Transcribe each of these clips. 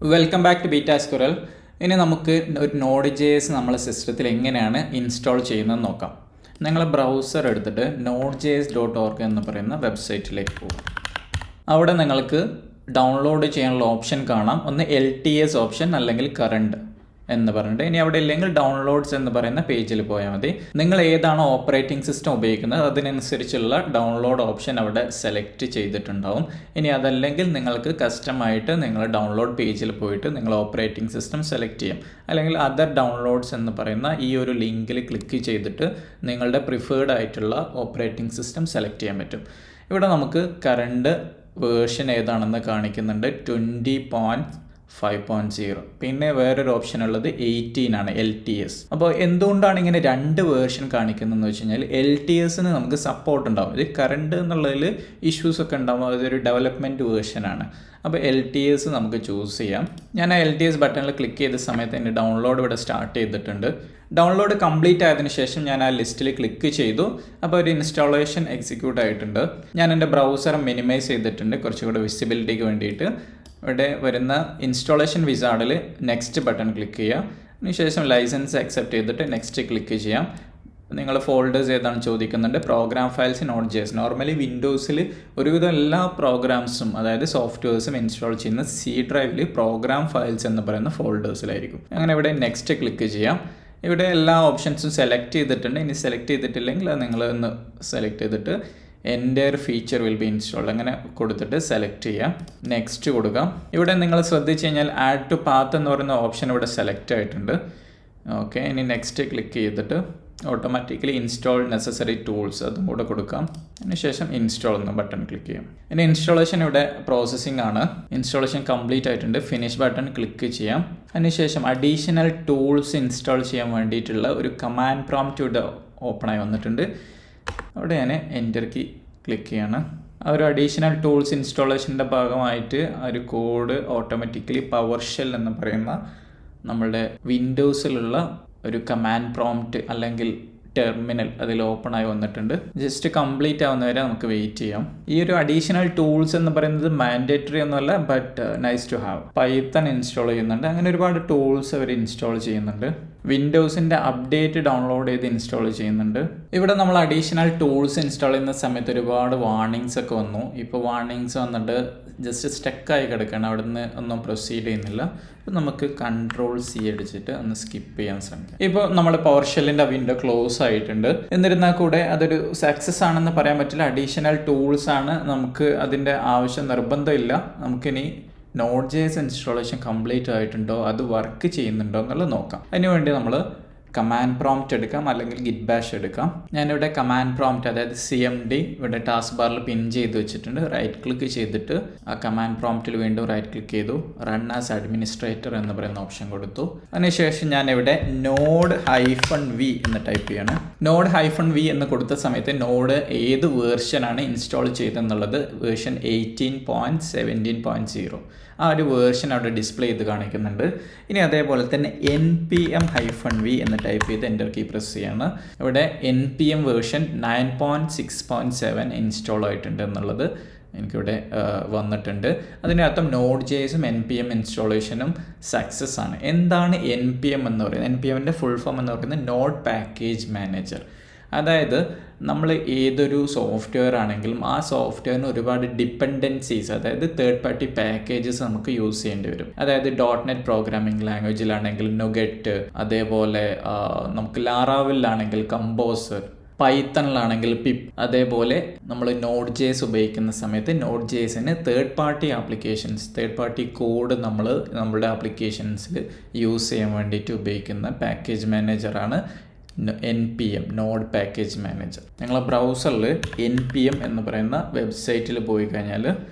Welcome back to beta squirrel. ഇനി നമുക്ക് ഒരു Node.js നമ്മളെ സിസ്റ്റത്തിൽ എങ്ങനെയാണ് ഇൻസ്റ്റാൾ ചെയ്യുന്നത് നോക്കാം. നിങ്ങൾ ബ്രൗസർ എടുത്തിട്ട് Node.js.org എന്ന് പറയുന്ന വെബ്സൈറ്റിലേക്ക് പോകും. അവിടെ നിങ്ങൾക്ക് ഡൗൺലോഡ് ചെയ്യാനുള്ള ഓപ്ഷൻ കാണാം. ഒന്ന് LTS ഓപ്ഷൻ അല്ലെങ്കിൽ കറണ്ട് എന്ന് പറഞ്ഞിട്ട്. ഇനി അവിടെ ഇല്ലെങ്കിൽ ഡൗൺലോഡ്സ് എന്ന് പറയുന്ന പേജിൽ പോയാൽ മതി. നിങ്ങൾ ഏതാണോ ഓപ്പറേറ്റിംഗ് സിസ്റ്റം ഉപയോഗിക്കുന്നത് അതിനനുസരിച്ചുള്ള ഡൗൺലോഡ് ഓപ്ഷൻ അവിടെ സെലക്ട് ചെയ്തിട്ടുണ്ടാവും. ഇനി അതല്ലെങ്കിൽ നിങ്ങൾക്ക് കസ്റ്റമായിട്ട് നിങ്ങൾ ഡൗൺലോഡ് പേജിൽ പോയിട്ട് നിങ്ങൾ ഓപ്പറേറ്റിംഗ് സിസ്റ്റം സെലക്ട് ചെയ്യാം. അല്ലെങ്കിൽ അതർ ഡൗൺലോഡ്സ് എന്ന് പറയുന്ന ഈ ഒരു ലിങ്കിൽ ക്ലിക്ക് ചെയ്തിട്ട് നിങ്ങളുടെ പ്രിഫേർഡ് ആയിട്ടുള്ള ഓപ്പറേറ്റിംഗ് സിസ്റ്റം സെലക്ട് ചെയ്യാൻ പറ്റും. ഇവിടെ നമുക്ക് കറണ്ട് വേർഷൻ ഏതാണെന്ന് കാണിക്കുന്നുണ്ട്, 20.5.0. പിന്നെ വേറൊരു ഓപ്ഷൻ ഉള്ളത് 18 ആണ്, LTS. അപ്പോൾ എന്തുകൊണ്ടാണ് ഇങ്ങനെ രണ്ട് വേർഷൻ കാണിക്കുന്നതെന്ന് വെച്ച് കഴിഞ്ഞാൽ LTSന് നമുക്ക് സപ്പോർട്ട് ഉണ്ടാവും. ഇത് കറണ്ട് എന്നുള്ളതിൽ ഇഷ്യൂസ് ഒക്കെ ഉണ്ടാവും, അതൊരു ഡെവലപ്മെൻറ്റ് വേർഷനാണ്. അപ്പോൾ LTS നമുക്ക് ചൂസ് ചെയ്യാം. ഞാൻ ആ LTS ബട്ടണിൽ ക്ലിക്ക് ചെയ്ത സമയത്ത് എൻ്റെ ഡൗൺലോഡ് ഇവിടെ സ്റ്റാർട്ട് ചെയ്തിട്ടുണ്ട്. ഡൗൺലോഡ് കംപ്ലീറ്റ് ആയതിനു ശേഷം ഞാൻ ആ ലിസ്റ്റിൽ ക്ലിക്ക് ചെയ്തു. അപ്പോൾ ഒരു ഇൻസ്റ്റാളേഷൻ എക്സിക്യൂട്ട് ആയിട്ടുണ്ട്. ഞാൻ എൻ്റെ ബ്രൗസർ മിനിമൈസ് ചെയ്തിട്ടുണ്ട് കുറച്ചുകൂടെ വിസിബിലിറ്റിക്ക് വേണ്ടിയിട്ട്. ഇവിടെ വരുന്ന ഇൻസ്റ്റാളേഷൻ വിസാർഡിൽ നെക്സ്റ്റ് ബട്ടൺ ക്ലിക്ക് ചെയ്യുക. അതിനുശേഷം ലൈസൻസ് അക്സെപ്റ്റ് ചെയ്തിട്ട് നെക്സ്റ്റ് ക്ലിക്ക് ചെയ്യാം. നിങ്ങൾ ഫോൾഡേഴ്സ് ഏതാണ് ചോദിക്കുന്നുണ്ട്. Programme files Node.js. നോർമലി വിൻഡോസിൽ ഒരുവിധം എല്ലാ പ്രോഗ്രാംസും അതായത് സോഫ്റ്റ്വെയർസും ഇൻസ്റ്റാൾ ചെയ്യുന്ന C ഡ്രൈവിൽ പ്രോഗ്രാം ഫയൽസ് എന്ന് പറയുന്ന ഫോൾഡേഴ്സിലായിരിക്കും. അങ്ങനെ ഇവിടെ നെക്സ്റ്റ് ക്ലിക്ക് ചെയ്യാം. ഇവിടെ എല്ലാ ഓപ്ഷൻസും സെലക്ട് ചെയ്തിട്ടുണ്ട്. ഇനി സെലക്ട് ചെയ്തിട്ടില്ലെങ്കിൽ അത് നിങ്ങൾ ഒന്ന് സെലക്ട് ചെയ്തിട്ട് entire feature will be installed അങ്ങനെ കൊടുത്തിട്ട് സെലക്ട് ചെയ്യാം. നെക്സ്റ്റ് കൊടുക്കാം. ഇവിടെ നിങ്ങൾ ശ്രദ്ധിച്ച് കഴിഞ്ഞാൽ ആഡ് ടു പാത്ത് എന്ന് പറയുന്ന ഓപ്ഷൻ ഇവിടെ സെലക്ട് ആയിട്ടുണ്ട്. ഓക്കെ, ഇനി നെക്സ്റ്റ് ക്ലിക്ക് ചെയ്തിട്ട് ഓട്ടോമാറ്റിക്കലി ഇൻസ്റ്റാൾ നെസസറി ടൂൾസ് അതും കൂടെ കൊടുക്കാം. അതിനുശേഷം ഇൻസ്റ്റാൾ എന്ന ബട്ടൺ ക്ലിക്ക് ചെയ്യാം. ഇനി ഇൻസ്റ്റാളേഷൻ ഇവിടെ പ്രോസസ്സിംഗ് ആണ്. ഇൻസ്റ്റാളേഷൻ കംപ്ലീറ്റ് ആയിട്ടുണ്ട്. ഫിനിഷ് ബട്ടൺ ക്ലിക്ക് ചെയ്യാം. അതിനുശേഷം അഡീഷണൽ ടൂൾസ് ഇൻസ്റ്റാൾ ചെയ്യാൻ വേണ്ടിയിട്ടുള്ള ഒരു കമാൻഡ് പ്രോംപ്റ്റ് ഇവിടെ ഓപ്പണായി വന്നിട്ടുണ്ട്. അവിടെ ഞാൻ എൻ്റർ കീ ക്ലിക്ക് ചെയ്യാണ്. ആ ഒരു അഡീഷണൽ ടൂൾസ് ഇൻസ്റ്റാളേഷൻ്റെ ഭാഗമായിട്ട് ആ ഒരു കോഡ് ഓട്ടോമാറ്റിക്കലി പവർഷെൽ എന്ന് പറയുന്ന നമ്മളുടെ വിൻഡോസിലുള്ള ഒരു കമാൻഡ് പ്രോംപ്റ്റ് അല്ലെങ്കിൽ ടെർമിനൽ അതിൽ ഓപ്പൺ ആയി വന്നിട്ടുണ്ട്. ജസ്റ്റ് കംപ്ലീറ്റ് ആവുന്നവരെ നമുക്ക് വെയിറ്റ് ചെയ്യാം. ഈ ഒരു അഡീഷണൽ ടൂൾസ് എന്ന് പറയുന്നത് മാൻഡേറ്ററി ഒന്നുമല്ല, but nice to have. Python install ചെയ്യുന്നുണ്ട്. അങ്ങനെ ഒരുപാട് ടൂൾസ് അവർ ഇൻസ്റ്റാൾ ചെയ്യുന്നുണ്ട്. വിൻഡോസിൻ്റെ അപ്ഡേറ്റ് ഡൗൺലോഡ് ചെയ്ത് ഇൻസ്റ്റാൾ ചെയ്യുന്നുണ്ട്. ഇവിടെ നമ്മൾ അഡീഷണൽ ടൂൾസ് ഇൻസ്റ്റാൾ ചെയ്യുന്ന സമയത്ത് ഒരുപാട് വാർണിങ്സ് ഒക്കെ വന്നു. ഇപ്പോൾ വാർണിങ്സ് വന്നിട്ട് ജസ്റ്റ് സ്റ്റക്കായി കിടക്കുകയാണ്, അവിടെ നിന്ന് ഒന്നും പ്രൊസീഡ് ചെയ്യുന്നില്ല. അപ്പോൾ നമുക്ക് Ctrl+C അടിച്ചിട്ട് ഒന്ന് സ്കിപ്പ് ചെയ്യാൻ ശ്രമിക്കാം. ഇപ്പോൾ നമ്മൾ പവർഷെല്ലിൻ്റെ വിൻഡോ ക്ലോസ് ആയിട്ടുണ്ട്. എന്നിരുന്നാൽ കൂടെ അതൊരു സക്സസ് ആണെന്ന് പറയാൻ പറ്റില്ല. അഡീഷണൽ ടൂൾസ് ആണ്, നമുക്ക് അതിൻ്റെ ആവശ്യം നിർബന്ധമില്ല. നമുക്കിനി Node.js ഇൻസ്റ്റാളേഷൻ കംപ്ലീറ്റ് ആയിട്ടുണ്ടോ, അത് വർക്ക് ചെയ്യുന്നുണ്ടോ എന്നുള്ളത് നോക്കാം. അതിനുവേണ്ടി നമ്മൾ കമാൻഡ് പ്രോംപ്റ്റ് എടുക്കാം, അല്ലെങ്കിൽ ഗിറ്റ് ബാഷ് എടുക്കാം. ഞാനിവിടെ കമാൻഡ് പ്രോംപ്റ്റ് അതായത് CMD ഇവിടെ ടാസ്ക് ബാറിൽ പിൻ ചെയ്ത് വെച്ചിട്ടുണ്ട്. റൈറ്റ് ക്ലിക്ക് ചെയ്തിട്ട് ആ കമാൻഡ് പ്രോംപ്റ്റിൽ വീണ്ടും റൈറ്റ് ക്ലിക്ക് ചെയ്തു. റൺ ആസ് അഡ്മിനിസ്ട്രേറ്റർ എന്ന് പറയുന്ന ഓപ്ഷൻ കൊടുത്തു. അതിനുശേഷം ഞാനിവിടെ Node-v എന്ന് ടൈപ്പ് ചെയ്യണം. Node-v എന്ന് കൊടുത്ത സമയത്ത് നോഡ് ഏത് വേർഷനാണ് ഇൻസ്റ്റാൾ ചെയ്തെന്നുള്ളത് വേർഷൻ 18.17.0 ആ ഒരു വേർഷൻ അവിടെ ഡിസ്പ്ലേ ചെയ്ത് കാണിക്കുന്നുണ്ട്. ഇനി അതേപോലെ തന്നെ npm-v എന്ന് ടൈപ്പ് ചെയ്ത് എൻ്റർ കീ പ്രസ് ചെയ്യാണ്. ഇവിടെ npm വേർഷൻ 9.6.7 ഇൻസ്റ്റാൾ ആയിട്ടുണ്ട് എന്നുള്ളത് എനിക്കിവിടെ വന്നിട്ടുണ്ട്. അതിനർത്ഥം Node.jsഉം npm ഇൻസ്റ്റാളേഷനും സക്സസ് ആണ്. എന്താണ് npm എന്ന് പറയുന്നത്? npmൻ്റെ ഫുൾ ഫോം എന്ന് പറയുന്നത് നോഡ് പാക്കേജ് മാനേജർ. അതായത് നമ്മൾ ഏതൊരു സോഫ്റ്റ്വെയർ ആണെങ്കിലും ആ സോഫ്റ്റ്വെയറിന് ഒരുപാട് ഡിപ്പെൻഡൻസീസ്, അതായത് തേർഡ് പാർട്ടി പാക്കേജസ് നമുക്ക് യൂസ് ചെയ്യേണ്ടി വരും. അതായത് .NET പ്രോഗ്രാമിംഗ് ലാംഗ്വേജിലാണെങ്കിൽ നുഗറ്റ്, അതേപോലെ നമുക്ക് ലാറാവിലാണെങ്കിൽ കമ്പോസർ, പൈത്തണിലാണെങ്കിൽ പിപ്പ്, അതേപോലെ നമ്മൾ Node.js ഉപയോഗിക്കുന്ന സമയത്ത് Node.jsന് third party applications, third party code നമ്മൾ നമ്മുടെ ആപ്ലിക്കേഷൻസിൽ യൂസ് ചെയ്യാൻ വേണ്ടിയിട്ട് ഉപയോഗിക്കുന്ന പാക്കേജ് മാനേജറാണ് npm, നോഡ് പാക്കേജ് മാനേജർ. നിങ്ങളെ ബ്രൗസറിൽ npm എന്ന് പറയുന്ന വെബ്സൈറ്റിൽ പോയി കഴിഞ്ഞാൽ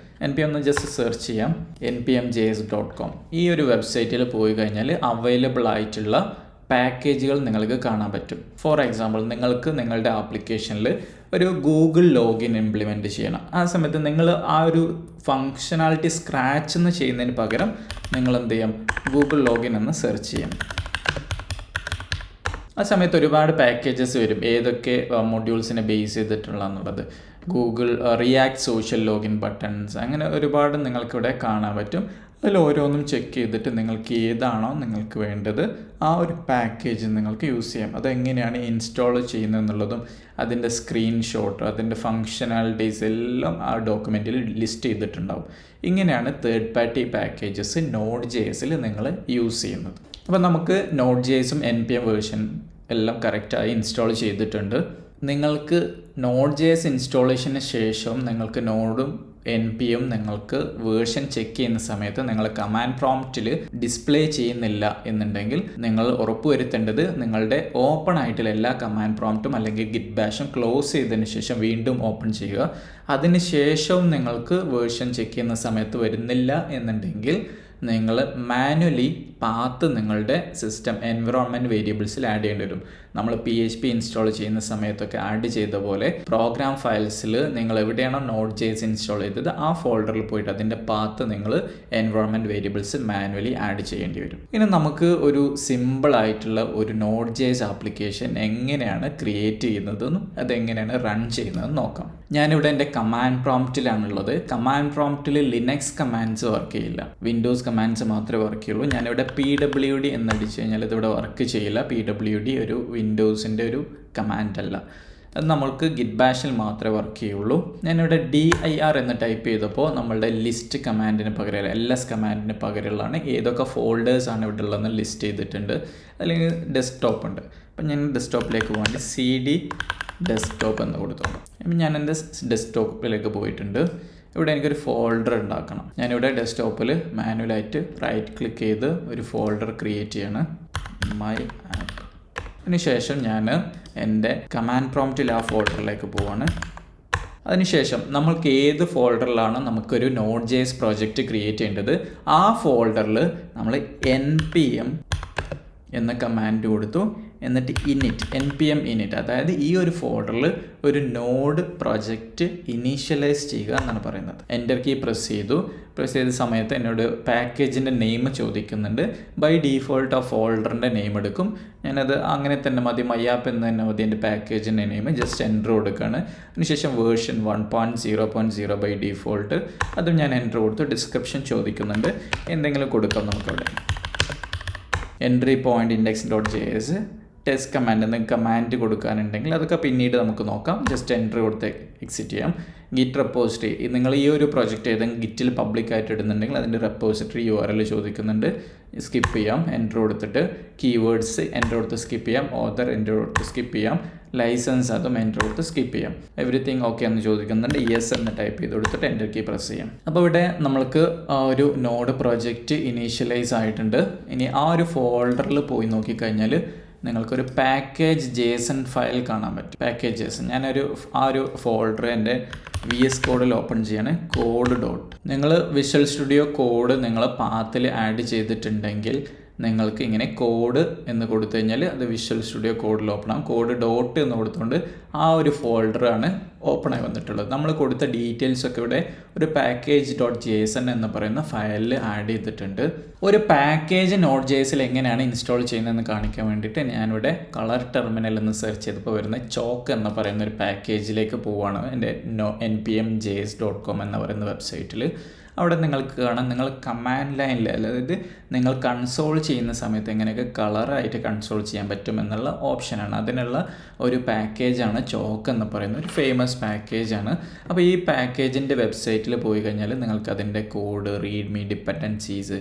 npm എന്ന് ജസ്റ്റ് സെർച്ച് ചെയ്യാം, npmjs.com. ഈ ഒരു വെബ്സൈറ്റിൽ പോയി കഴിഞ്ഞാൽ അവൈലബിൾ ആയിട്ടുള്ള പാക്കേജുകൾ നിങ്ങൾക്ക് കാണാൻ പറ്റും. ഫോർ എക്സാമ്പിൾ, നിങ്ങൾക്ക് നിങ്ങളുടെ ആപ്ലിക്കേഷനിൽ ഒരു ഗൂഗിൾ ലോഗിൻ ഇംപ്ലിമെൻറ്റ് ചെയ്യണം. ആ സമയത്ത് നിങ്ങൾ ആ ഒരു ഫങ്ഷനാലിറ്റി സ്ക്രാച്ച് എന്ന് ചെയ്യുന്നതിന് പകരം നിങ്ങൾ എന്ത് ചെയ്യാം, ഗൂഗിൾ ലോഗിൻ എന്ന് സെർച്ച് ചെയ്യാം. ആ സമയത്ത് ഒരുപാട് പാക്കേജസ് വരും, ഏതൊക്കെ മൊഡ്യൂൾസിനെ ബേസ് ചെയ്തിട്ടുള്ള എന്നുള്ളത്. Google react social login buttons, അങ്ങനെ ഒരുപാട് നിങ്ങൾക്കിവിടെ കാണാൻ പറ്റും. അതിൽ ഓരോന്നും ചെക്ക് ചെയ്തിട്ട് നിങ്ങൾക്ക് ഏതാണോ നിങ്ങൾക്ക് വേണ്ടത് ആ ഒരു പാക്കേജ് നിങ്ങൾക്ക് യൂസ് ചെയ്യാം. അതെങ്ങനെയാണ് ഇൻസ്റ്റാൾ ചെയ്യുന്നത് എന്നുള്ളതും അതിൻ്റെ സ്ക്രീൻഷോട്ട്, അതിൻ്റെ ഫങ്ഷനാലിറ്റീസ് എല്ലാം ആ ഡോക്യുമെൻറ്റിൽ ലിസ്റ്റ് ചെയ്തിട്ടുണ്ടാവും. ഇങ്ങനെയാണ് തേർഡ് പാർട്ടി പാക്കേജസ് Node.jsൽ നിങ്ങൾ യൂസ് ചെയ്യുന്നത്. അപ്പോൾ നമുക്ക് Node.jsഉം NPM വേർഷൻ എല്ലാം കറക്റ്റായി ഇൻസ്റ്റാൾ ചെയ്തിട്ടുണ്ട്. നിങ്ങൾക്ക് Node.js ഇൻസ്റ്റാളേഷന് ശേഷം നിങ്ങൾക്ക് നോഡും NPM നിങ്ങൾക്ക് വേർഷൻ ചെക്ക് ചെയ്യുന്ന സമയത്ത് നിങ്ങൾ കമാൻഡ് പ്രോംപ്റ്റിൽ ഡിസ്പ്ലേ ചെയ്യുന്നില്ല എന്നുണ്ടെങ്കിൽ നിങ്ങൾ ഉറപ്പുവരുത്തേണ്ടത് നിങ്ങളുടെ ഓപ്പൺ ആയിട്ടുള്ള എല്ലാ കമാൻഡ് പ്രോംപ്റ്റും അല്ലെങ്കിൽ ഗിറ്റ് ബാഷും ക്ലോസ് ചെയ്തതിന് ശേഷം വീണ്ടും ഓപ്പൺ ചെയ്യുക. അതിന് ശേഷവും നിങ്ങൾക്ക് വേർഷൻ ചെക്ക് ചെയ്യുന്ന സമയത്ത് വരുന്നില്ല എന്നുണ്ടെങ്കിൽ നിങ്ങൾ മാനുവലി പാത്ത് നിങ്ങളുടെ സിസ്റ്റം എൻവിറോൺമെൻറ്റ് വേരിയബിൾസിൽ ആഡ് ചെയ്യേണ്ടി വരും. നമ്മൾ PHP ഇൻസ്റ്റാൾ ചെയ്യുന്ന സമയത്തൊക്കെ ആഡ് ചെയ്ത പോലെ പ്രോഗ്രാം ഫയൽസിൽ നിങ്ങൾ എവിടെയാണോ Node.js ഇൻസ്റ്റാൾ ചെയ്തത് ആ ഫോൾഡറിൽ പോയിട്ട് അതിൻ്റെ പാത്ത് നിങ്ങൾ എൻവിറോൺമെൻറ്റ് വേരിയബിൾസ് മാനുവലി ആഡ് ചെയ്യേണ്ടി വരും. ഇനി നമുക്ക് ഒരു സിമ്പിൾ ആയിട്ടുള്ള ഒരു Node.js ആപ്ലിക്കേഷൻ എങ്ങനെയാണ് ക്രിയേറ്റ് ചെയ്യുന്നതെന്നും അതെങ്ങനെയാണ് റൺ ചെയ്യുന്നതെന്ന് നോക്കാം. ഞാനിവിടെ എൻ്റെ കമാൻഡ് പ്രോംപ്റ്റിലാണുള്ളത്. കമാൻഡ് പ്രോംപ്റ്റിൽ ലിനക്സ് കമാൻഡ്സ് വർക്ക് ചെയ്യില്ല, വിൻഡോസ് കമാൻഡ്സ് മാത്രമേ വർക്ക് ചെയ്യുള്ളൂ. ഞാനിവിടെ PWD എന്നടിച്ച് കഴിഞ്ഞാൽ ഇതിവിടെ വർക്ക് ചെയ്യില്ല. PWD ഒരു വിൻഡോസിൻ്റെ ഒരു കമാൻഡ് അല്ല, അത് നമ്മൾക്ക് ഗിറ്റ് ബാഷിൽ മാത്രമേ വർക്ക് ചെയ്യുള്ളൂ. ഞാനിവിടെ dir എന്ന് ടൈപ്പ് ചെയ്തപ്പോൾ നമ്മളുടെ ലിസ്റ്റ് കമാൻഡിന് പകരം LS കമാൻഡിന് പകരമുള്ളതാണ് ഏതൊക്കെ ഫോൾഡേഴ്സാണ് ഇവിടെ ഉള്ളതെന്ന് ലിസ്റ്റ് ചെയ്തിട്ടുണ്ട്. അല്ലെങ്കിൽ ഡെസ്ക്ടോപ്പ് ഉണ്ട്. അപ്പം ഞാൻ ഡെസ്ക്ടോപ്പിലേക്ക് പോകാണ്ട് CD ഡെസ്ക്ടോപ്പ് എന്ന് കൊടുത്തോളൂ. അപ്പം ഞാൻ എൻ്റെ ഡെസ്ക്ടോപ്പിലേക്ക് പോയിട്ടുണ്ട്. ഇവിടെ എനിക്കൊരു ഫോൾഡർ ഉണ്ടാക്കണം. ഞാനിവിടെ ഡെസ്ക്ടോപ്പിൽ മാനുവലായിട്ട് റൈറ്റ് ക്ലിക്ക് ചെയ്ത് ഒരു ഫോൾഡർ ക്രിയേറ്റ് ചെയ്യാണ്, മൈ ആപ്പ്. അതിനുശേഷം ഞാൻ എൻ്റെ കമാൻഡ് പ്രോംപ്റ്റിൽ ആ ഫോൾഡറിലേക്ക് പോവാണ്. അതിനുശേഷം നമ്മൾക്ക് ഏത് ഫോൾഡറിലാണ് നമുക്കൊരു Node.js പ്രോജക്റ്റ് ക്രിയേറ്റ് ചെയ്യേണ്ടത് ആ ഫോൾഡറിൽ നമ്മൾ npm എന്ന കമാൻഡ് കൊടുത്തു. എന്നിട്ട് npm init, അതായത് ഈ ഒരു ഫോൾഡറിൽ ഒരു നോഡ് പ്രൊജക്റ്റ് ഇനീഷ്യലൈസ് ചെയ്യുക എന്നാണ് പറയുന്നത്. എൻ്റർ കീ പ്രസ് ചെയ്ത സമയത്ത് എന്നോട് പാക്കേജിൻ്റെ നെയിം ചോദിക്കുന്നുണ്ട്. ബൈ ഡീഫോൾട്ട് ആ ഫോൾഡറിൻ്റെ നെയിം എടുക്കും. ഞാനത് അങ്ങനെ തന്നെ മതി, മയ്യാപ്പ് എന്ന് തന്നെ മതി എൻ്റെ പാക്കേജിൻ്റെ നെയിം. ജസ്റ്റ് എൻ്റർ കൊടുക്കുകയാണ്. അതിനുശേഷം വേർഷൻ 1.0.0 ബൈ ഡീഫോൾട്ട്, അതും ഞാൻ എൻ്റർ കൊടുത്തു. ഡിസ്ക്രിപ്ഷൻ ചോദിക്കുന്നുണ്ട്, എന്തെങ്കിലും കൊടുക്കാം നമുക്കവിടെ. Entry point index.js test command എന്ന കമാൻഡ് കൊടുക്കാനുണ്ടെങ്കിൽ അതൊക്കെ പിന്നീട് നമുക്ക് നോക്കാം. ജസ്റ്റ് എൻ്റർ കൊടുത്ത് എക്സിറ്റ് ചെയ്യാം. ഗിറ്റ് റെപ്പോസിറ്ററി, നിങ്ങൾ ഈ ഒരു പ്രൊജക്റ്റ് ഏതെങ്കിലും ഗിറ്റിൽ പബ്ലിക്കായിട്ട് ഇടുന്നുണ്ടെങ്കിൽ അതിൻ്റെ റെപ്പോസിറ്ററി URL ചോദിക്കുന്നുണ്ട്, സ്കിപ്പ് ചെയ്യാം. എൻ്റർ കൊടുത്തിട്ട് കീവേഡ്സ് എൻ്റർ കൊടുത്ത് സ്കിപ്പ് ചെയ്യാം. ഓതർ എൻ്റർ കൊടുത്ത് സ്കിപ്പ് ചെയ്യാം. ലൈസൻസ് അതും എൻ്റർ കൊടുത്ത് സ്കിപ്പ് ചെയ്യാം. എവറിത്തിങ് ഓക്കെ എന്ന് ചോദിക്കുന്നുണ്ട്, യെസ് എന്ന് ടൈപ്പ് ചെയ്ത് കൊടുത്തിട്ട് എൻ്റർ കീ പ്രസ് ചെയ്യാം. അപ്പോൾ ഇവിടെ നമ്മൾക്ക് ഒരു നോഡ് പ്രൊജക്റ്റ് ഇനീഷ്യലൈസ് ആയിട്ടുണ്ട്. ഇനി ആ ഒരു ഫോൾഡറിൽ പോയി നോക്കിക്കഴിഞ്ഞാൽ നിങ്ങൾക്കൊരു Package.json ഫയൽ കാണാൻ പറ്റും. Package.json ആ ഒരു ഫോൾഡർ എൻ്റെ VS കോഡിൽ ഓപ്പൺ ചെയ്യാണ്. കോഡ് ഡോട്ട് നിങ്ങൾ വിഷ്വൽ സ്റ്റുഡിയോ കോഡ് നിങ്ങൾ പാത്തിൽ ആഡ് ചെയ്തിട്ടുണ്ടെങ്കിൽ നിങ്ങൾക്ക് ഇങ്ങനെ കോഡ് എന്ന് കൊടുത്തു കഴിഞ്ഞാൽ അത് വിഷ്വൽ സ്റ്റുഡിയോ കോഡിൽ ഓപ്പൺ ആകും. കോഡ് ഡോട്ട് എന്ന് കൊടുത്തുകൊണ്ട് ആ ഒരു ഫോൾഡറാണ് ഓപ്പൺ ആയി വന്നിട്ടുള്ളത്. നമ്മൾ കൊടുത്ത ഡീറ്റെയിൽസ് ഒക്കെ ഇവിടെ ഒരു Package.json എന്ന് പറയുന്ന ഫയലിൽ ആഡ് ചെയ്തിട്ടുണ്ട്. ഒരു പാക്കേജ് Node.jsൽ എങ്ങനെയാണ് ഇൻസ്റ്റാൾ ചെയ്യുന്നതെന്ന് കാണിക്കാൻ വേണ്ടിയിട്ട് ഞാനിവിടെ കളർ ടെർമിനൽ എന്ന് സെർച്ച് ചെയ്തപ്പോൾ വരുന്ന ചോക്ക് എന്ന് പറയുന്ന ഒരു പാക്കേജിലേക്ക് പോവുകയാണ്. എൻ്റെ npmjs.com എന്ന് പറയുന്ന വെബ്സൈറ്റിൽ അവിടെ നിങ്ങൾക്ക് കാണാം, നിങ്ങൾ കമാൻഡ് ലൈനിൽ, അതായത് നിങ്ങൾ കൺസോൾ ചെയ്യുന്ന സമയത്ത് എങ്ങനെയൊക്കെ കളറായിട്ട് കൺസോൾ ചെയ്യാൻ പറ്റുമെന്നുള്ള ഓപ്ഷനാണ്. അതിനുള്ള ഒരു പാക്കേജാണ് ചോക്ക് എന്ന് പറയുന്ന ഒരു ഫേമസ് പാക്കേജാണ്. അപ്പോൾ ഈ പാക്കേജിൻ്റെ വെബ്സൈറ്റിൽ പോയി കഴിഞ്ഞാൽ നിങ്ങൾക്ക് അതിൻ്റെ കോഡ്, റീഡ്മി, ഡിപ്പെൻഡൻസീസ്,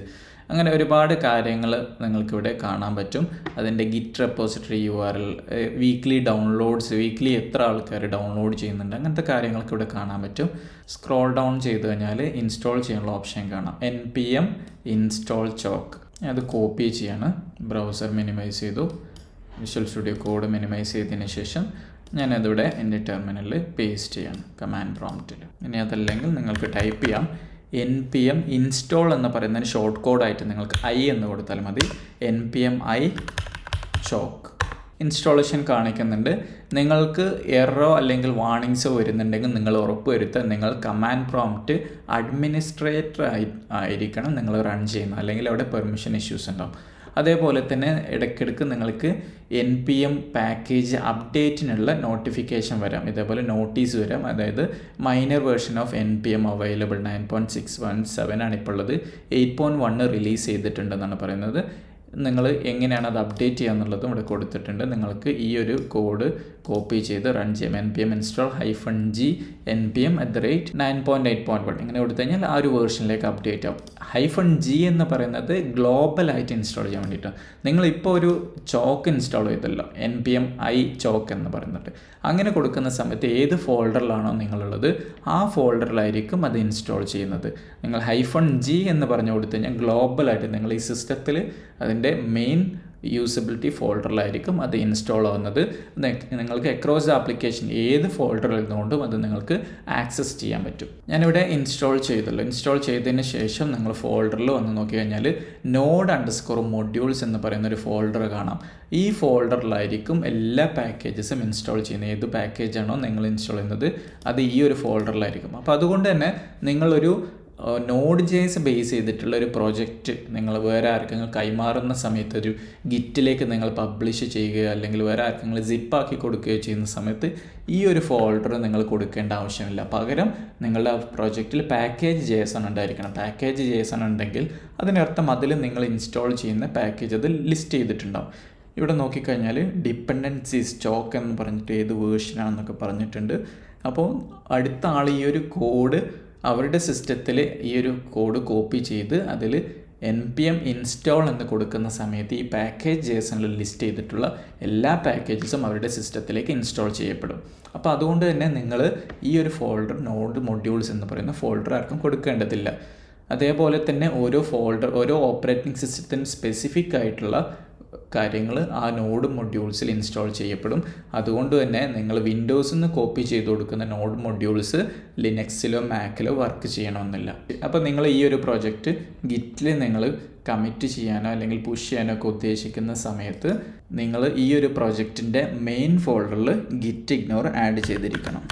അങ്ങനെ ഒരുപാട് കാര്യങ്ങൾ നിങ്ങൾക്കിവിടെ കാണാൻ പറ്റും. അതിൻ്റെ git repository URL, weekly downloads, weekly എത്ര ആൾക്കാർ ഡൗൺലോഡ് ചെയ്യുന്നുണ്ട്, അങ്ങനത്തെ കാര്യങ്ങൾക്ക് ഇവിടെ കാണാൻ പറ്റും. സ്ക്രോൾ ഡൗൺ ചെയ്ത് കഴിഞ്ഞാൽ ഇൻസ്റ്റാൾ ചെയ്യാനുള്ള ഓപ്ഷൻ കാണാം, npm install choke. അത് കോപ്പി ചെയ്യാണ്. ബ്രൗസർ മിനിമൈസ് ചെയ്തു, വിഷ്വൽ സ്റ്റുഡിയോ കോഡ് മിനിമൈസ് ചെയ്തതിന് ശേഷം ഞാനതിവിടെ എൻ്റെ ടെർമിനലിൽ പേസ്റ്റ് ചെയ്യാണ് കമാൻഡ് പ്രോംപ്റ്റിൽ. ഇനി അതല്ലെങ്കിൽ നിങ്ങൾക്ക് ടൈപ്പ് ചെയ്യാം npm install എന്ന് പറയുന്നതിന് ഷോർട്ട് കോഡായിട്ട് നിങ്ങൾക്ക് I എന്ന് കൊടുത്താൽ മതി. npm i choke ഇൻസ്റ്റാളേഷൻ കാണിക്കുന്നുണ്ട്. നിങ്ങൾക്ക് എററോ അല്ലെങ്കിൽ വാർണിങ്സോ വരുന്നുണ്ടെങ്കിൽ നിങ്ങൾ ഉറപ്പുവരുത്തുക നിങ്ങൾ കമാൻഡ് പ്രോംപ്റ്റ് അഡ്മിനിസ്ട്രേറ്റർ ആയിരിക്കണം നിങ്ങൾ റൺ ചെയ്യുന്നത്, അല്ലെങ്കിൽ അവിടെ പെർമിഷൻ ഇഷ്യൂസ് ഉണ്ടാവും. അതേപോലെ തന്നെ ഇടയ്ക്കിടയ്ക്ക് നിങ്ങൾക്ക് NPM പാക്കേജ് അപ്ഡേറ്റിനുള്ള നോട്ടിഫിക്കേഷൻ വരാം, ഇതേപോലെ നോട്ടീസ് വരാം. അതായത് minor version of NPM available 9.617 ആണ് ഇപ്പോൾ ഉള്ളത്. 8.1 റിലീസ് ചെയ്തിട്ടുണ്ടെന്നാണ് പറയുന്നത്. നിങ്ങൾ എങ്ങനെയാണ് അത് അപ്ഡേറ്റ് ചെയ്യുക എന്നുള്ളതും ഇവിടെ കൊടുത്തിട്ടുണ്ട്. നിങ്ങൾക്ക് ഈ ഒരു കോഡ് കോപ്പി ചെയ്ത് റൺ ചെയ്യാം. npm install -g npm @9.8.1 ഇങ്ങനെ കൊടുത്തു കഴിഞ്ഞാൽ ആ ഒരു വേർഷനിലേക്ക് അപ്ഡേറ്റ് ആവും. -g എന്ന് പറയുന്നത് ഗ്ലോബലായിട്ട് ഇൻസ്റ്റാൾ ചെയ്യാൻ വേണ്ടിയിട്ടാണ്. നിങ്ങളിപ്പോൾ ഒരു ചോക്ക് ഇൻസ്റ്റാൾ ചെയ്തല്ലോ, npm i ചോക്ക് എന്ന് പറയുന്നുണ്ട്. അങ്ങനെ കൊടുക്കുന്ന സമയത്ത് ഏത് ഫോൾഡറിലാണോ നിങ്ങളുള്ളത് ആ ഫോൾഡറിലായിരിക്കും അത് ഇൻസ്റ്റാൾ ചെയ്യുന്നത്. നിങ്ങൾ -g എന്ന് പറഞ്ഞു കൊടുത്തു കഴിഞ്ഞാൽ ഗ്ലോബലായിട്ട് നിങ്ങൾ ഈ സിസ്റ്റത്തിൽ അതിൻ്റെ മെയിൻ യൂസബിലിറ്റി ഫോൾഡറിലായിരിക്കും അത് ഇൻസ്റ്റാൾ ആവുന്നത്. നിങ്ങൾക്ക് അക്രോസ് ദ ആപ്ലിക്കേഷൻ ഏത് ഫോൾഡറിൽ നിന്നുകൊണ്ടും അത് നിങ്ങൾക്ക് ആക്സസ് ചെയ്യാൻ പറ്റും. ഞാനിവിടെ ഇൻസ്റ്റാൾ ചെയ്തല്ലോ. ഇൻസ്റ്റാൾ ചെയ്തതിന് ശേഷം നിങ്ങൾ ഫോൾഡറിൽ വന്ന് നോക്കി കഴിഞ്ഞാൽ Node_modules എന്ന് പറയുന്ന ഒരു ഫോൾഡർ കാണാം. ഈ ഫോൾഡറിലായിരിക്കും എല്ലാ പാക്കേജസും ഇൻസ്റ്റാൾ ചെയ്യുന്നത്. ഏത് പാക്കേജാണോ നിങ്ങൾ ഇൻസ്റ്റാൾ ചെയ്യുന്നത് അത് ഈ ഒരു ഫോൾഡറിലായിരിക്കും. അപ്പോൾ അതുകൊണ്ട് തന്നെ നിങ്ങളൊരു Node.js ബേസ് ചെയ്തിട്ടുള്ള ഒരു പ്രോജക്റ്റ് നിങ്ങൾ വേറെ ആർക്കെങ്കിലും കൈമാറുന്ന സമയത്ത് ഒരു ഗിറ്റിലേക്ക് നിങ്ങൾ പബ്ലിഷ് ചെയ്യുകയോ അല്ലെങ്കിൽ വേറെ ആർക്കെങ്കിലും സിപ്പാക്കി കൊടുക്കുകയോ ചെയ്യുന്ന സമയത്ത് ഈ ഒരു ഫോൾഡർ നിങ്ങൾ കൊടുക്കേണ്ട ആവശ്യമില്ല. പകരം നിങ്ങളുടെ പ്രോജക്റ്റിൽ Package.json ഉണ്ടായിരിക്കണം. Package.json ഉണ്ടെങ്കിൽ അതിനർത്ഥം അതിൽ നിങ്ങൾ ഇൻസ്റ്റാൾ ചെയ്യുന്ന പാക്കേജ് അത് ലിസ്റ്റ് ചെയ്തിട്ടുണ്ടാവും. ഇവിടെ നോക്കിക്കഴിഞ്ഞാൽ ഡിപ്പെൻഡൻസീസ് സ്റ്റോക്ക് എന്ന് പറഞ്ഞിട്ട് ഏത് വേർഷനാണെന്നൊക്കെ പറഞ്ഞിട്ടുണ്ട്. അപ്പോൾ അടുത്ത ആൾ ഈ ഒരു കോഡ് അവരുടെ സിസ്റ്റത്തിൽ ഈ ഒരു കോഡ് കോപ്പി ചെയ്ത് അതിൽ npm install എന്ന് കൊടുക്കുന്ന സമയത്ത് ഈ Package.jsonൽ ലിസ്റ്റ് ചെയ്തിട്ടുള്ള എല്ലാ പാക്കേജസും അവരുടെ സിസ്റ്റത്തിലേക്ക് ഇൻസ്റ്റാൾ ചെയ്യപ്പെടും. അപ്പോൾ അതുകൊണ്ട് തന്നെ നിങ്ങൾ ഈ ഒരു ഫോൾഡർ Node_modules എന്ന് പറയുന്ന ഫോൾഡർ ആർക്കും കൊടുക്കേണ്ടതില്ല. അതേപോലെ തന്നെ ഓരോ ഓപ്പറേറ്റിംഗ് സിസ്റ്റത്തിന് സ്പെസിഫിക് ആയിട്ടുള്ള കാര്യങ്ങൾ ആ Node_modules ഇൻസ്റ്റാൾ ചെയ്യപ്പെടും. അതുകൊണ്ട് തന്നെ നിങ്ങൾ വിൻഡോസിൽ നിന്ന് കോപ്പി ചെയ്ത് കൊടുക്കുന്ന Node_modules ലിനക്സിലോ മാക്കിലോ വർക്ക് ചെയ്യണമെന്നില്ല. അപ്പോൾ നിങ്ങൾ ഈ ഒരു പ്രോജക്റ്റ് ഗിറ്റിൽ നിങ്ങൾ കമ്മിറ്റ് ചെയ്യാനോ അല്ലെങ്കിൽ പുഷ് ചെയ്യാനോ ഒക്കെ ഉദ്ദേശിക്കുന്ന സമയത്ത് നിങ്ങൾ ഈ ഒരു പ്രോജക്റ്റിൻ്റെ മെയിൻ ഫോൾഡറിൽ gitignore ആഡ് ചെയ്തിരിക്കണം.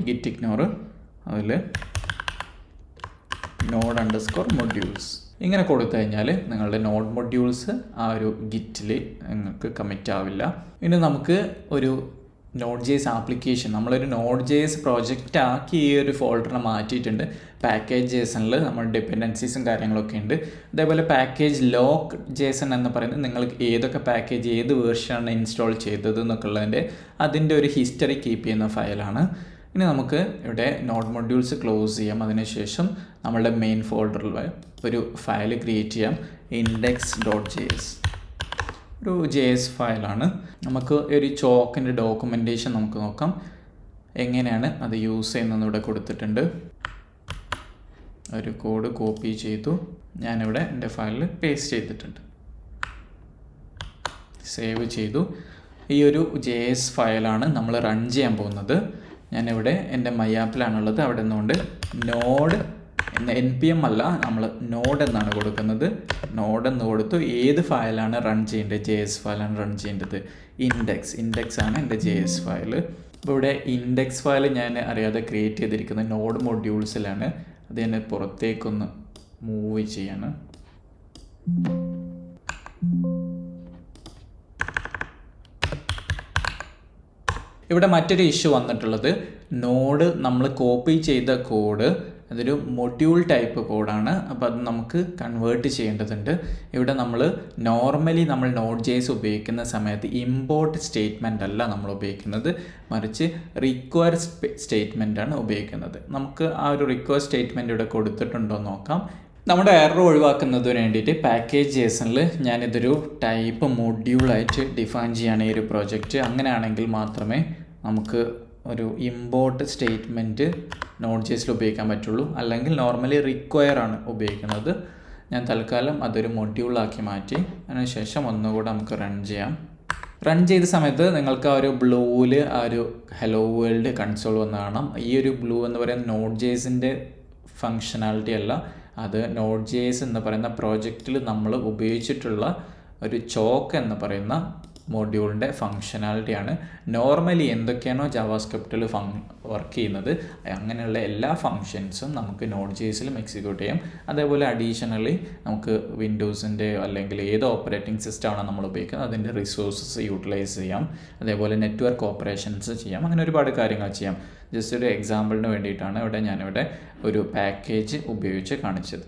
.gitignore അതിൽ Node_modules ഇങ്ങനെ കൊടുത്തു കഴിഞ്ഞാൽ നിങ്ങളുടെ Node_modules ആ ഒരു ഗിറ്റിൽ നിങ്ങൾക്ക് കമ്മിറ്റ് ആവില്ല. ഇനി നമുക്ക് ഒരു Node.js ആപ്ലിക്കേഷൻ നമ്മളൊരു Node.js പ്രോജക്റ്റ് ആക്കി ഈ ഒരു ഫോൾഡറിനെ മാറ്റിയിട്ടുണ്ട്. Package.jsonൽ നമ്മൾ ഡിപ്പെൻഡൻസീസും കാര്യങ്ങളൊക്കെ ഉണ്ട്. അതേപോലെ Package.json എന്ന് പറയുന്നത് നിങ്ങൾക്ക് ഏതൊക്കെ പാക്കേജ് ഏത് വേർഷനാണ് ഇൻസ്റ്റാൾ ചെയ്തത് എന്നൊക്കെ ഉള്ളതിൻ്റെ അതിൻ്റെ ഒരു ഹിസ്റ്ററി കീപ്പ് ചെയ്യുന്ന ഫയലാണ്. ഇനി നമുക്ക് ഇവിടെ Node_modules ക്ലോസ് ചെയ്യാം. അതിനുശേഷം നമ്മളുടെ മെയിൻ ഫോൾഡറിൽ ഒരു ഫയൽ ക്രിയേറ്റ് ചെയ്യാം, index.js. ഒരു JS ഫയലാണ്. നമുക്ക് ഒരു ചോക്കിൻ്റെ ഡോക്യുമെൻറ്റേഷൻ നമുക്ക് നോക്കാം എങ്ങനെയാണ് അത് യൂസ് ചെയ്യുന്നതെന്ന് ഇവിടെ കൊടുത്തിട്ടുണ്ട്. ഒരു കോഡ് കോപ്പി ചെയ്തു ഞാനിവിടെ എൻ്റെ ഫയലിൽ പേസ്റ്റ് ചെയ്തിട്ടുണ്ട്. സേവ് ചെയ്തു. ഈ ഒരു JS ഫയലാണ് നമ്മൾ റൺ ചെയ്യാൻ പോകുന്നത്. ഞാനിവിടെ എൻ്റെ മൈ ആപ്പിലാണുള്ളത്. അവിടെ നിന്നുകൊണ്ട് നോഡ് npm അല്ല നമ്മൾ നോഡ് എന്നാണ് കൊടുക്കുന്നത്. നോഡ് എന്ന് കൊടുത്തു. ഏത് ഫയലാണ് റൺ ചെയ്യേണ്ടത്? JS ഫയലാണ് റൺ ചെയ്യേണ്ടത്. ഇൻഡെക്സ് ആണ് എൻ്റെ JS ഫയൽ. അപ്പോൾ ഇവിടെ ഇൻഡെക്സ് ഫയൽ ഞാൻ അറിയാതെ ക്രിയേറ്റ് ചെയ്തിരിക്കുന്നത് Node_modules-ലാണ്. അത് ഞാൻ പുറത്തേക്കൊന്ന് മൂവ് ചെയ്യാണ്. ഇവിടെ മറ്റൊരു ഇഷ്യൂ വന്നിട്ടുള്ളത് നോഡ് നമ്മൾ കോപ്പി ചെയ്ത കോഡ് അതൊരു മൊഡ്യൂൾ ടൈപ്പ് കോഡാണ്. അപ്പോൾ അത് നമുക്ക് കൺവേർട്ട് ചെയ്യേണ്ടതുണ്ട്. ഇവിടെ നോർമലി നമ്മൾ Node.js ഉപയോഗിക്കുന്ന സമയത്ത് ഇമ്പോർട്ട് സ്റ്റേറ്റ്മെൻ്റ് അല്ല നമ്മൾ ഉപയോഗിക്കുന്നത്, മറിച്ച് റിക്വയർ സ്റ്റേറ്റ്മെൻ്റാണ് ഉപയോഗിക്കുന്നത്. നമുക്ക് ആ ഒരു റിക്വയർ സ്റ്റേറ്റ്മെൻറ്റ് ഇവിടെ കൊടുത്തിട്ടുണ്ടോ എന്ന് നോക്കാം. നമ്മുടെ എറർ ഒഴിവാക്കുന്നതിന് വേണ്ടിയിട്ട് Package.jsonൽ ഞാനിതൊരു ടൈപ്പ് മൊഡ്യൂളായിട്ട് ഡിഫൈൻ ചെയ്യുകയാണ് ഈ ഒരു പ്രോജക്റ്റ്. അങ്ങനെയാണെങ്കിൽ മാത്രമേ നമുക്ക് ഒരു ഇമ്പോർട്ട് സ്റ്റേറ്റ്മെൻറ്റ് Node.jsൽ ഉപയോഗിക്കാൻ പറ്റുള്ളൂ. അല്ലെങ്കിൽ നോർമലി റിക്വയർ ആണ് ഉപയോഗിക്കുന്നത്. ഞാൻ തൽക്കാലം അതൊരു മൊഡ്യൂളാക്കി മാറ്റി. അതിനുശേഷം ഒന്നുകൂടെ നമുക്ക് റൺ ചെയ്യാം. റൺ ചെയ്ത സമയത്ത് നിങ്ങൾക്ക് ആ ഒരു ബ്ലൂവിൽ ആ ഒരു ഹലോ വേൾഡ് കൺസോൾ വന്ന് കാണാം. ഈ ഒരു ബ്ലൂ എന്ന് പറയുന്നത് Node.jsൻ്റെ ഫങ്ഷനാലിറ്റി അല്ല, അത് Node.js എന്ന് പറയുന്ന പ്രോജക്റ്റിൽ നമ്മൾ ഉപയോഗിച്ചിട്ടുള്ള ഒരു ചോക്ക് എന്ന് പറയുന്ന മൊഡ്യൂളിൻ്റെ ഫങ്ഷനാലിറ്റിയാണ്. നോർമലി എന്തൊക്കെയാണോ ജാവാസ്ക്രിപ്റ്റിൽ വർക്ക് ചെയ്യുന്നത് അങ്ങനെയുള്ള എല്ലാ ഫങ്ഷൻസും നമുക്ക് Node.jsലും എക്സിക്യൂട്ട് ചെയ്യാം. അതേപോലെ അഡീഷണലി നമുക്ക് വിൻഡോസിൻ്റെയോ അല്ലെങ്കിൽ ഏത് ഓപ്പറേറ്റിംഗ് സിസ്റ്റമാണോ നമ്മൾ ഉപയോഗിക്കുന്നത് അതിൻ്റെ റിസോഴ്സസ് യൂട്ടിലൈസ് ചെയ്യാം. അതേപോലെ നെറ്റ്വർക്ക് ഓപ്പറേഷൻസ് ചെയ്യാം. അങ്ങനെ ഒരുപാട് കാര്യങ്ങൾ ചെയ്യാം. ജസ്റ്റ് ഒരു എക്സാമ്പിളിന് വേണ്ടിയിട്ടാണ് ഞാനിവിടെ ഒരു പാക്കേജ് ഉപയോഗിച്ച് കാണിച്ചത്.